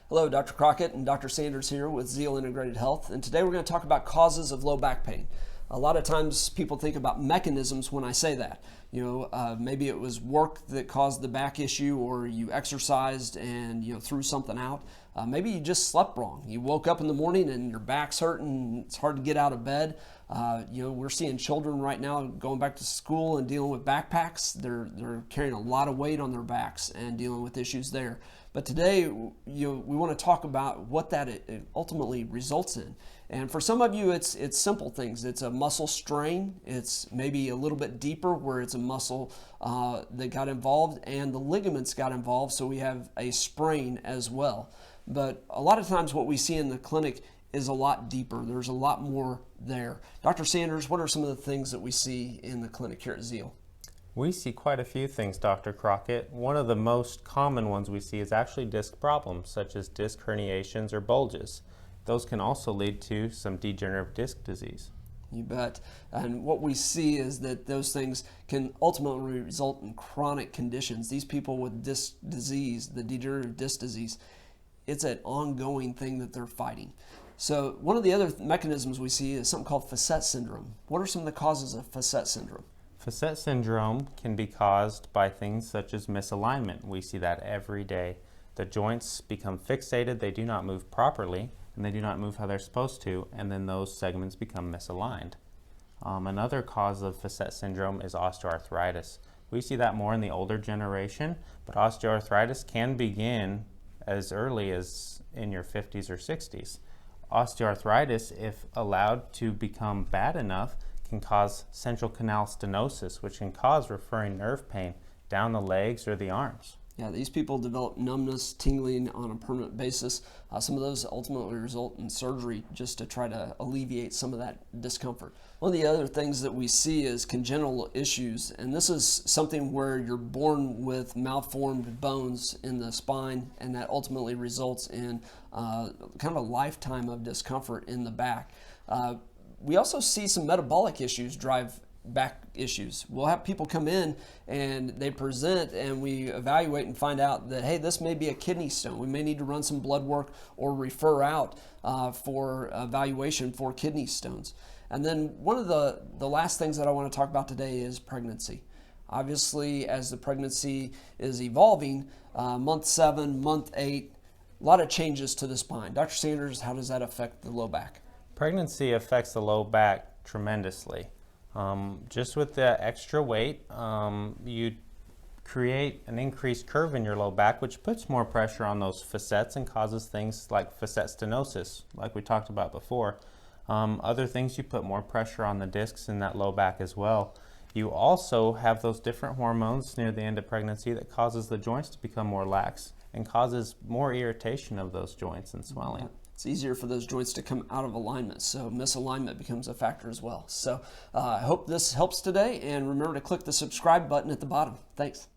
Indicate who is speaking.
Speaker 1: Hello, Dr. Crockett and Dr. Sanders here with Zeal Integrated Health, and today we're going to talk about causes of low back pain. A lot of times people think about mechanisms when I say that. Maybe it was work that caused the back issue, or you exercised and threw something out. Maybe you just slept wrong. You woke up in the morning and your back's hurting and it's hard to get out of bed. We're seeing children right now going back to school and dealing with backpacks. They're carrying a lot of weight on their backs and dealing with issues there. But today, we want to talk about what that it ultimately results in. And for some of you, it's simple things. It's a muscle strain. It's maybe a little bit deeper where it's a muscle that got involved and the ligaments got involved, so we have a sprain as well. But a lot of times what we see in the clinic is a lot deeper. There's a lot more there. Dr. Sanders, what are some of the things that we see in the clinic here at Zeal?
Speaker 2: We see quite a few things, Dr. Crockett. One of the most common ones we see is actually disc problems, such as disc herniations or bulges. Those can also lead to some degenerative disc disease.
Speaker 1: You bet. And what we see is that those things can ultimately result in chronic conditions. These people with disc disease, the degenerative disc disease, it's an ongoing thing that they're fighting. So one of the other mechanisms we see is something called facet syndrome. What are some of the causes of facet syndrome?
Speaker 2: Facet syndrome can be caused by things such as misalignment. We see that every day. The joints become fixated, they do not move properly, and they do not move how they're supposed to, and then those segments become misaligned. Another cause of facet syndrome is osteoarthritis. We see that more in the older generation, but osteoarthritis can begin as early as in your 50s or 60s. Osteoarthritis, if allowed to become bad enough, can cause central canal stenosis, which can cause referring nerve pain down the legs or the arms.
Speaker 1: Yeah, these people develop numbness, tingling on a permanent basis. Some of those ultimately result in surgery just to try to alleviate some of that discomfort. One of the other things that we see is congenital issues, and this is something where you're born with malformed bones in the spine, and that ultimately results in kind of a lifetime of discomfort in the back. We also see some metabolic issues drive back issues. We'll have people come in and they present and we evaluate and find out that, hey, this may be a kidney stone. We may need to run some blood work or refer out for evaluation for kidney stones. And then one of the last things that I want to talk about today is pregnancy. Obviously, as the pregnancy is evolving, month 7, month 8, a lot of changes to the spine. Dr. Sanders, how does that affect the low back?
Speaker 2: Pregnancy affects the low back tremendously. Just with the extra weight, you create an increased curve in your low back, which puts more pressure on those facets and causes things like facet stenosis, like we talked about before. Other things, you put more pressure on the discs in that low back as well. You also have those different hormones near the end of pregnancy that causes the joints to become more lax and causes more irritation of those joints and swelling.
Speaker 1: It's easier for those joints to come out of alignment, so misalignment becomes a factor as well. So I hope this helps today, and remember to click the subscribe button at the bottom. Thanks.